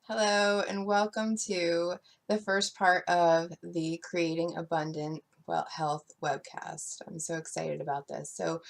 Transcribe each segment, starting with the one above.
Hello, and welcome to the first part of the Creating Abundant Health webcast. I'm so excited about this. So,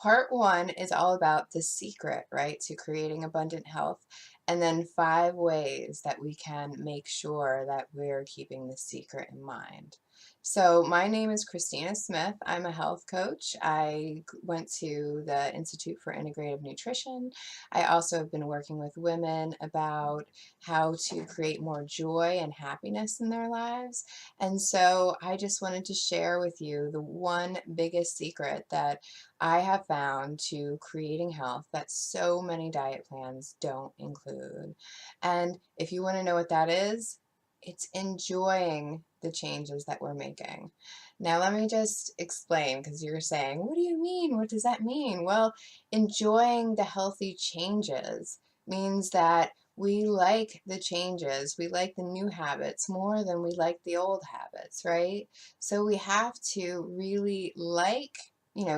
part one is all about the secret, right, to creating abundant health, and then 5 ways that we can make sure that we're keeping the secret in mind. So, my name is Christina Smith. I'm a health coach. I went to the Institute for Integrative Nutrition. I also have been working with women about how to create more joy and happiness in their lives. And so I just wanted to share with you the one biggest secret that I have found to creating health that so many diet plans don't include. And if you want to know what that is, it's enjoying the changes that we're making. Now, let me just explain because you're saying, what do you mean? What does that mean? Well, enjoying the healthy changes means that we like the changes, we like the new habits more than we like the old habits, right? So we have to really like,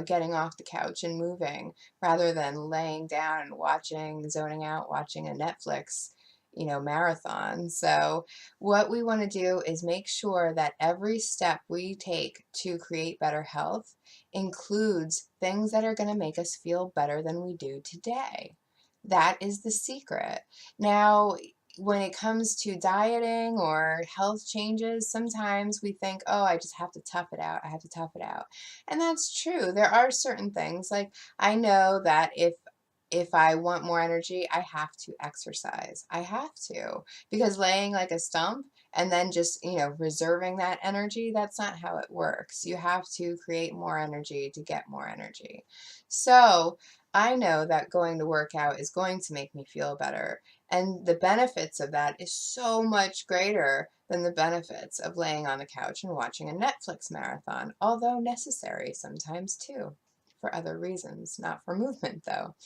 getting off the couch and moving rather than laying down and watching, zoning out, watching a Netflix, marathon. So what we want to do is make sure that every step we take to create better health includes things that are going to make us feel better than we do today. That is the secret. Now, when it comes to dieting or health changes, sometimes we think, oh, I just have to tough it out. I have to tough it out. And that's true. There are certain things, like I know that if I want more energy, I have to exercise. I have to, because laying like a stump and then just, reserving that energy, that's not how it works. You have to create more energy to get more energy. So I know that going to work out is going to make me feel better. And the benefits of that is so much greater than the benefits of laying on the couch and watching a Netflix marathon, although necessary sometimes too, for other reasons, not for movement though.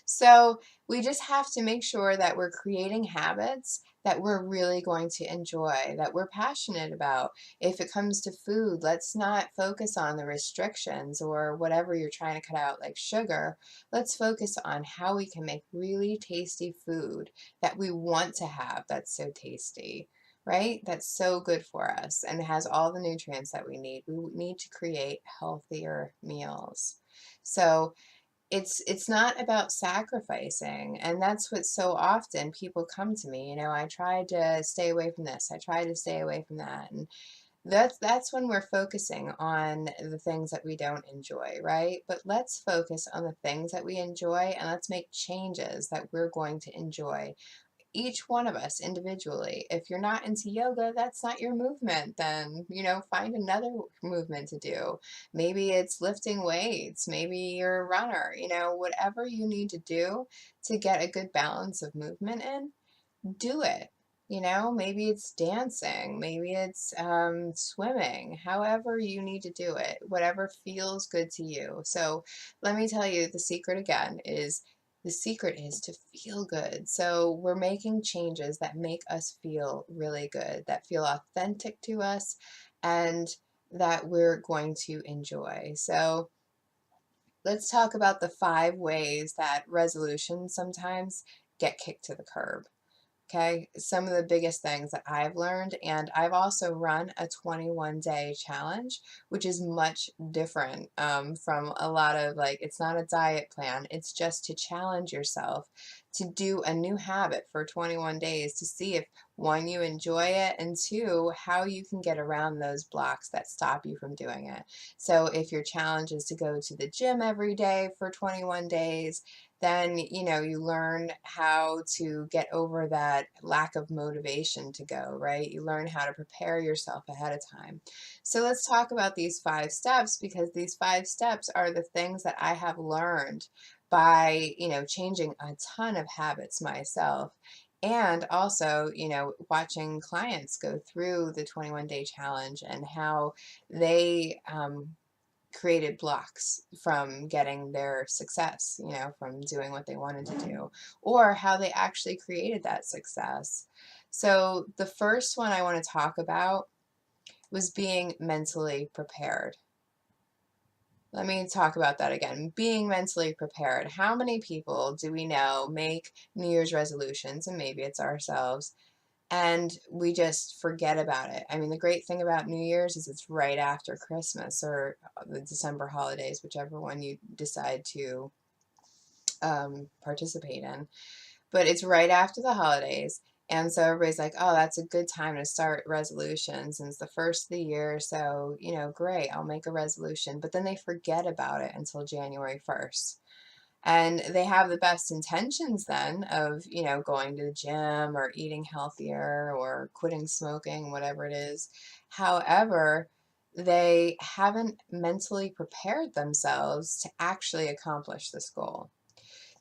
So we just have to make sure that we're creating habits that we're really going to enjoy, that we're passionate about. If it comes to food, let's not focus on the restrictions or whatever you're trying to cut out, like sugar. Let's focus on how we can make really tasty food that we want to have that's so tasty. Right? That's so good for us and has all the nutrients that we need. We need to create healthier meals. So it's not about sacrificing, and that's what so often people come to me, I tried to stay away from this, I tried to stay away from that, and that's when we're focusing on the things that we don't enjoy, right? But let's focus on the things that we enjoy and let's make changes that we're going to enjoy, each one of us individually. If you're not into yoga, that's not your movement, then, find another movement to do. Maybe it's lifting weights, maybe you're a runner, whatever you need to do to get a good balance of movement in, do it. Maybe it's dancing, maybe it's swimming, however you need to do it, whatever feels good to you. So let me tell you, the secret is to feel good. So we're making changes that make us feel really good, that feel authentic to us, and that we're going to enjoy. So let's talk about the 5 ways that resolutions sometimes get kicked to the curb. Okay, some of the biggest things that I've learned, and I've also run a 21-day challenge, which is much different from a lot of, like, it's not a diet plan, it's just to challenge yourself to do a new habit for 21 days to see if, one, you enjoy it, and two, how you can get around those blocks that stop you from doing it. So if your challenge is to go to the gym every day for 21 days, then you learn how to get over that lack of motivation to go, right? You learn how to prepare yourself ahead of time. So let's talk about these 5 steps, because these 5 steps are the things that I have learned by changing a ton of habits myself, and also watching clients go through the 21-day challenge and how they created blocks from getting their success, from doing what they wanted to do, or how they actually created that success. So the first one I want to talk about was being mentally prepared. Let me talk about that again. Being mentally prepared. How many people do we know make New Year's resolutions, and maybe it's ourselves, and we just forget about it. I mean, the great thing about New Year's is it's right after Christmas or the December holidays, whichever one you decide to participate in. But it's right after the holidays. And so everybody's like, oh, that's a good time to start resolutions. And it's the first of the year. So, great, I'll make a resolution. But then they forget about it until January 1st. And they have the best intentions then of, going to the gym or eating healthier or quitting smoking, whatever it is. However, they haven't mentally prepared themselves to actually accomplish this goal.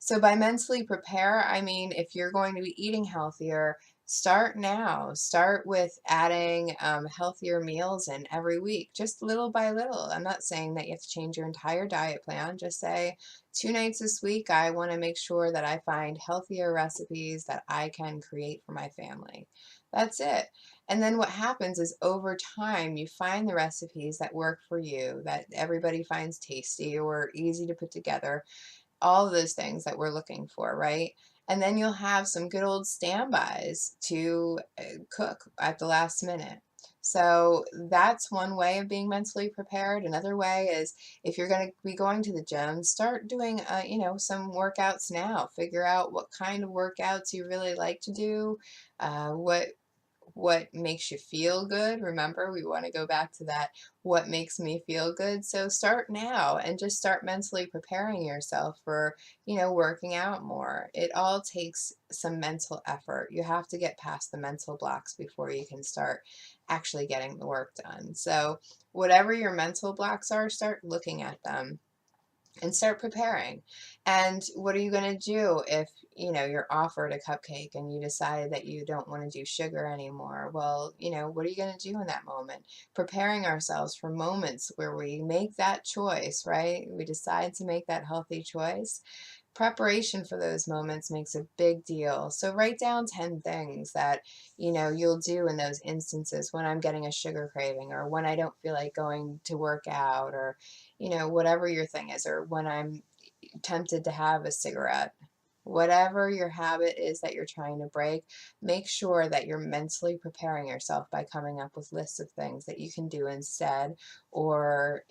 So by mentally prepare, I mean, if you're going to be eating healthier, start now. Start with adding healthier meals in every week, just little by little. I'm not saying that you have to change your entire diet plan. Just say 2 nights this week, I want to make sure that I find healthier recipes that I can create for my family. That's it. And then what happens is over time, you find the recipes that work for you, that everybody finds tasty or easy to put together, all of those things that we're looking for, right? And then you'll have some good old standbys to cook at the last minute. So that's one way of being mentally prepared. Another way is if you're going to be going to the gym, start doing, some workouts now. Figure out what kind of workouts you really like to do, what makes you feel good. Remember, we want to go back to that, what makes me feel good. So start now and just start mentally preparing yourself for, working out more. It all takes some mental effort. You have to get past the mental blocks before you can start actually getting the work done. So whatever your mental blocks are, start looking at them and start preparing. And what are you going to do if, you're offered a cupcake and you decide that you don't want to do sugar anymore? Well, what are you going to do in that moment? Preparing ourselves for moments where we make that choice, right? We decide to make that healthy choice. Preparation for those moments makes a big deal. So write down 10 things that, you'll do in those instances when I'm getting a sugar craving or when I don't feel like going to work out or, whatever your thing is, or when I'm tempted to have a cigarette. Whatever your habit is that you're trying to break, make sure that you're mentally preparing yourself by coming up with lists of things that you can do instead, or,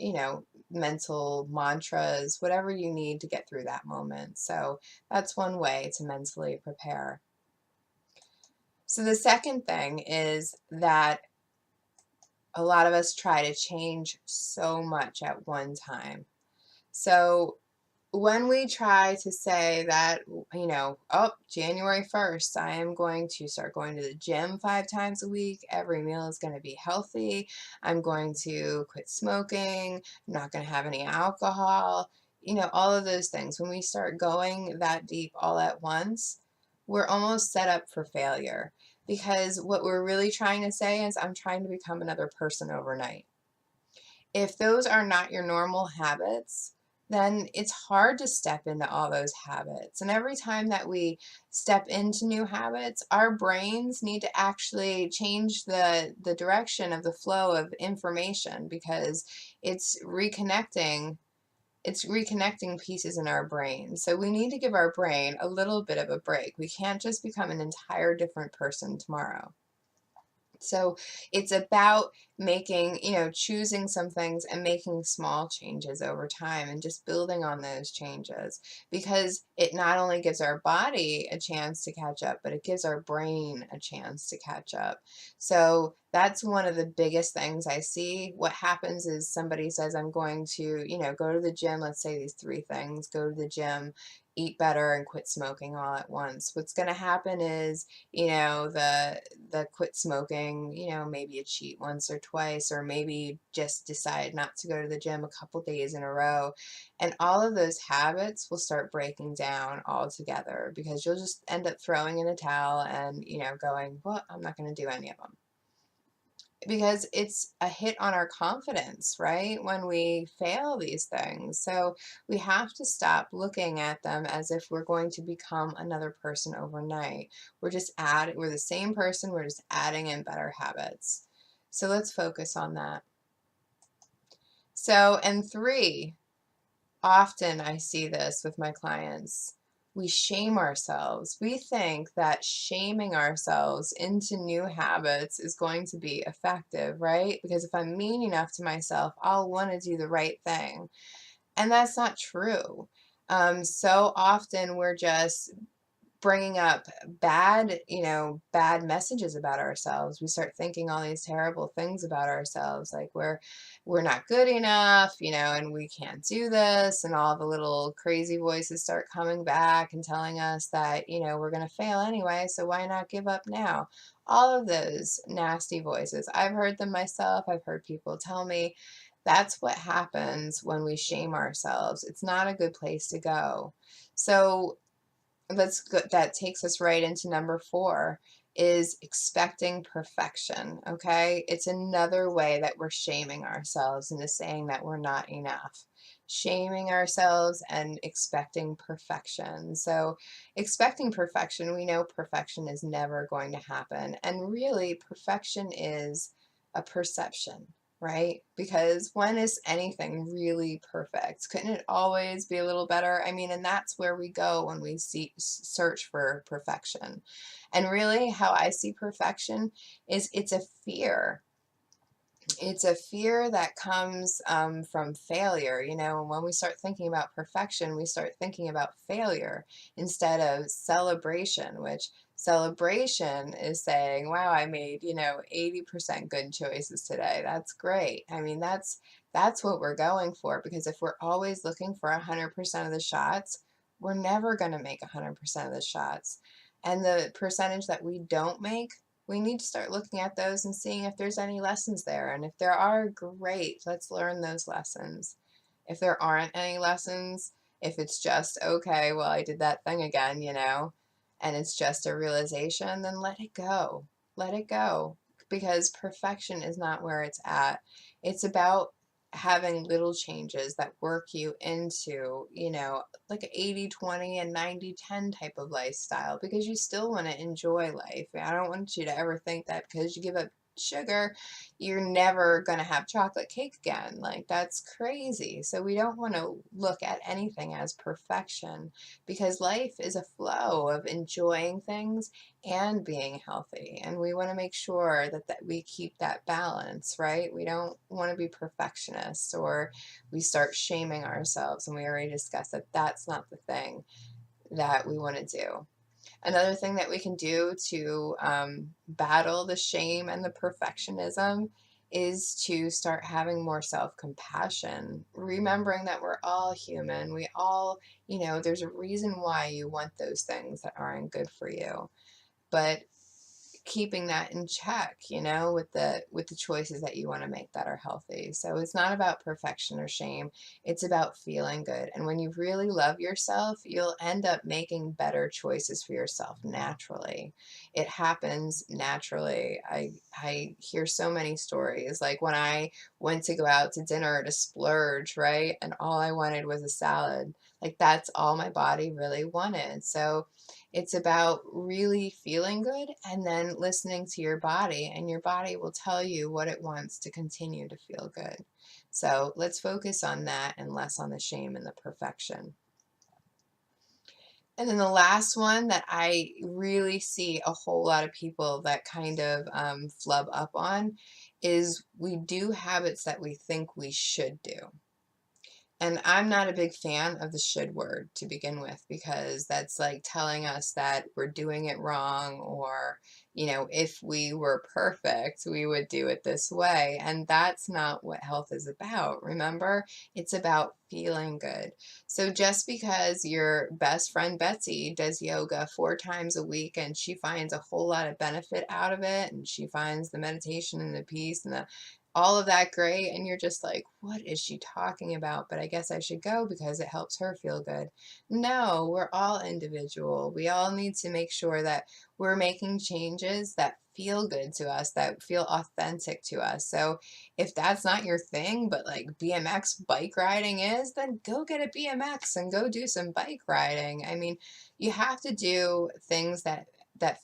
mental mantras, whatever you need to get through that moment. So that's one way to mentally prepare. So the second thing is that a lot of us try to change so much at one time. So when we try to say that, oh, January 1st, I am going to start going to the gym 5 times a week. Every meal is going to be healthy. I'm going to quit smoking. I'm not going to have any alcohol. All of those things. When we start going that deep all at once, we're almost set up for failure, because what we're really trying to say is, I'm trying to become another person overnight. If those are not your normal habits, then it's hard to step into all those habits. And every time that we step into new habits, our brains need to actually change the direction of the flow of information, because it's reconnecting pieces in our brain. So we need to give our brain a little bit of a break. We can't just become an entire different person tomorrow. So it's about making, choosing some things and making small changes over time and just building on those changes, because it not only gives our body a chance to catch up, but it gives our brain a chance to catch up. So that's one of the biggest things I see. What happens is somebody says, I'm going to, go to the gym. Let's say these 3 things: go to the gym, eat better, and quit smoking all at once. What's going to happen is, the quit smoking, maybe you cheat once or twice, or maybe you just decide not to go to the gym a couple days in a row. And all of those habits will start breaking down altogether, because you'll just end up throwing in a towel and, going, well, I'm not going to do any of them, because it's a hit on our confidence, right? When we fail these things. So we have to stop looking at them as if we're going to become another person overnight. We're the same person, we're just adding in better habits. So let's focus on that. So, and 3, often I see this with my clients: we shame ourselves. We think that shaming ourselves into new habits is going to be effective, right? Because if I'm mean enough to myself, I'll want to do the right thing. And that's not true. So often we're just bringing up bad messages about ourselves. We start thinking all these terrible things about ourselves, like we're not good enough, and we can't do this, and all the little crazy voices start coming back and telling us that, we're going to fail anyway, so why not give up now? All of those nasty voices. I've heard them myself. I've heard people tell me. That's what happens when we shame ourselves. It's not a good place to go. So that's good. That takes us right into number 4 is expecting perfection. Okay. It's another way that we're shaming ourselves into saying that we're not enough. Shaming ourselves and expecting perfection. So, expecting perfection, we know perfection is never going to happen. And really, perfection is a perception, right? Because when is anything really perfect? Couldn't it always be a little better? I mean, and that's where we go when we search for perfection. And really, how I see perfection is it's a fear. It's a fear that comes from failure. When we start thinking about perfection, we start thinking about failure instead of celebration, which celebration is saying, wow, I made, 80% good choices today. That's great. I mean, that's what we're going for, because if we're always looking for 100% of the shots, we're never going to make 100% of the shots. And the percentage that we don't make, we need to start looking at those and seeing if there's any lessons there. And if there are, great, let's learn those lessons. If there aren't any lessons, if it's just, okay, well, I did that thing again, and it's just a realization, then let it go. Let it go. Because perfection is not where it's at. It's about having little changes that work you into, like an 80-20 and 90-10 type of lifestyle, because you still want to enjoy life. I don't want you to ever think that because you give up sugar, you're never going to have chocolate cake again. Like, that's crazy. So we don't want to look at anything as perfection, because life is a flow of enjoying things and being healthy. And we want to make sure that we keep that balance, right? We don't want to be perfectionists, or we start shaming ourselves. And we already discussed that that's not the thing that we want to do. Another thing that we can do to battle the shame and the perfectionism is to start having more self-compassion, remembering that we're all human. We all, there's a reason why you want those things that aren't good for you. But keeping that in check, with the choices that you want to make that are healthy. So it's not about perfection or shame. It's about feeling good. And when you really love yourself, you'll end up making better choices for yourself naturally. It happens naturally. I hear so many stories, like when I went to go out to dinner to splurge, right? And all I wanted was a salad. Like, that's all my body really wanted. So it's about really feeling good and then listening to your body, and your body will tell you what it wants to continue to feel good. So let's focus on that and less on the shame and the perfection. And then the last one that I really see a whole lot of people that kind of flub up on is we do habits that we think we should do. And I'm not a big fan of the should word to begin with, because that's like telling us that we're doing it wrong, or, if we were perfect, we would do it this way. And that's not what health is about. Remember, it's about feeling good. So just because your best friend Betsy does yoga 4 times a week and she finds a whole lot of benefit out of it, and she finds the meditation and the peace and the all of that great, and you're just like, what is she talking about? But I guess I should go because it helps her feel good. No, we're all individual. We all need to make sure that we're making changes that feel good to us, that feel authentic to us. So if that's not your thing, but like BMX bike riding is, then go get a BMX and go do some bike riding. I mean, you have to do things that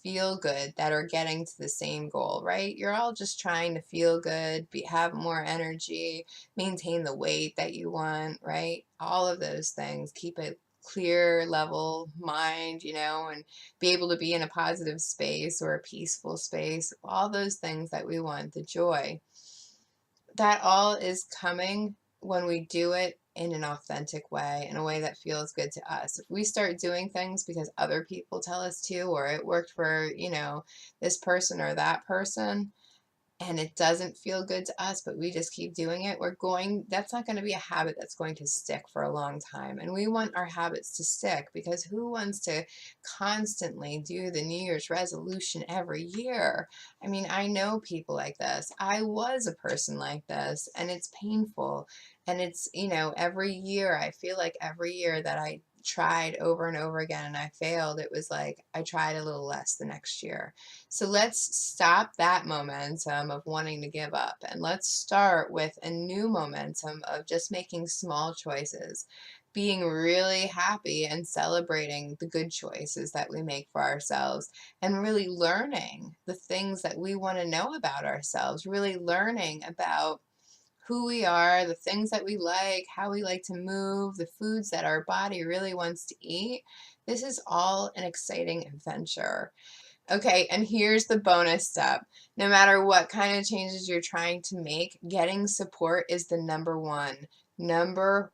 feel good, that are getting to the same goal, right? You're all just trying to feel good, have more energy, maintain the weight that you want, right? All of those things, keep it clear level mind, and be able to be in a positive space or a peaceful space, all those things that we want, the joy. That all is coming when we do it in an authentic way, in a way that feels good to us. If we start doing things because other people tell us to, or it worked for, this person or that person, and it doesn't feel good to us, but we just keep doing it, that's not going to be a habit that's going to stick for a long time. And we want our habits to stick, because who wants to constantly do the New Year's resolution every year? I mean, I know people like this. I was a person like this, and it's painful. And it's, every year, I feel like every year that I tried over and over again and I failed, it was like I tried a little less the next year. So let's stop that momentum of wanting to give up, and let's start with a new momentum of just making small choices, being really happy and celebrating the good choices that we make for ourselves, and really learning the things that we want to know about ourselves, really learning about who we are, the things that we like, how we like to move, the foods that our body really wants to eat. This is all an exciting adventure. Okay, and here's the bonus step. No matter what kind of changes you're trying to make, getting support is the number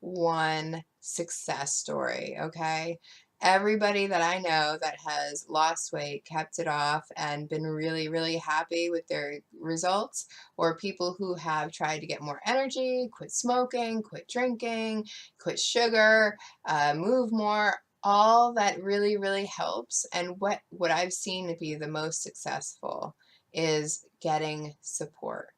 one success story, okay? Everybody that I know that has lost weight, kept it off, and been really, really happy with their results, or people who have tried to get more energy, quit smoking, quit drinking, quit sugar, move more, all that really, really helps. And what I've seen to be the most successful is getting support,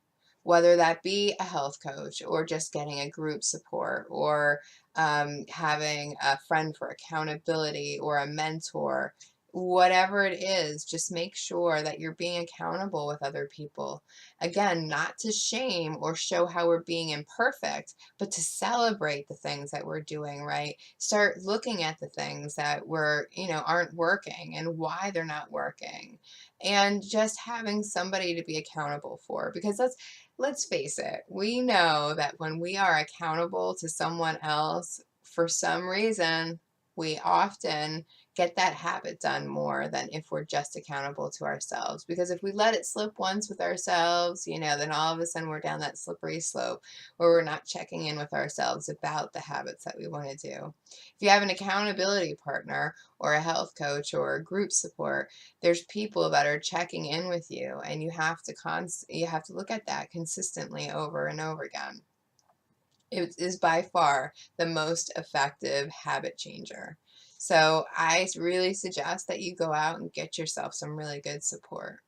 whether that be a health coach, or just getting a group support, or having a friend for accountability, or a mentor. Whatever it is, just make sure that you're being accountable with other people. Again, not to shame or show how we're being imperfect, but to celebrate the things that we're doing right. Start looking at the things that aren't working, and why they're not working. And just having somebody to be accountable for, because let's face it, we know that when we are accountable to someone else, for some reason, we often get that habit done more than if we're just accountable to ourselves. Because if we let it slip once with ourselves, then all of a sudden we're down that slippery slope where we're not checking in with ourselves about the habits that we want to do. If you have an accountability partner, or a health coach, or a group support, there's people that are checking in with you, and you have to look at that consistently over and over again. It is by far the most effective habit changer. So I really suggest that you go out and get yourself some really good support.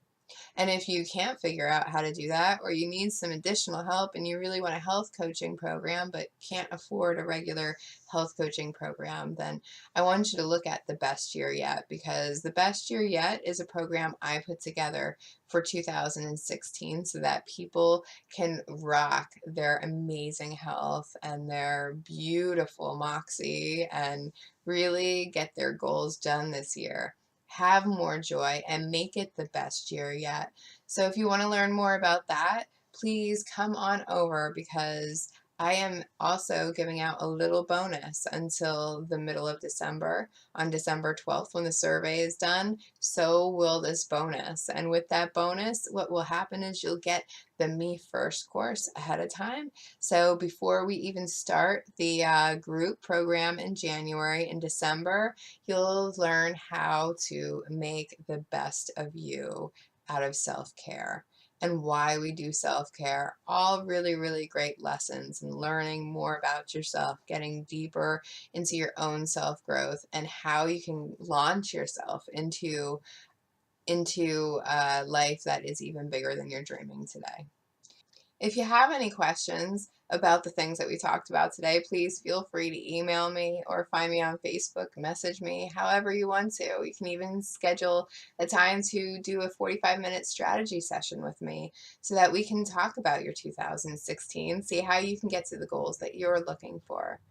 And if you can't figure out how to do that, or you need some additional help and you really want a health coaching program but can't afford a regular health coaching program, then I want you to look at the Best Year Yet, because the Best Year Yet is a program I put together for 2016 so that people can rock their amazing health and their beautiful moxie and really get their goals done this year, have more joy, and make it the best year yet. So if you want to learn more about that, please come on over, because I am also giving out a little bonus until the middle of December. On December 12th, when the survey is done, so will this bonus. And with that bonus, what will happen is you'll get the Me First course ahead of time. So before we even start the group program in January and December, you'll learn how to make the best of you out of self-care, and why we do self-care. All really, really great lessons, and learning more about yourself, getting deeper into your own self-growth, and how you can launch yourself into a life that is even bigger than you're dreaming today. If you have any questions about the things that we talked about today, please feel free to email me or find me on Facebook, message me, however you want to. You can even schedule a time to do a 45-minute strategy session with me so that we can talk about your 2016, see how you can get to the goals that you're looking for.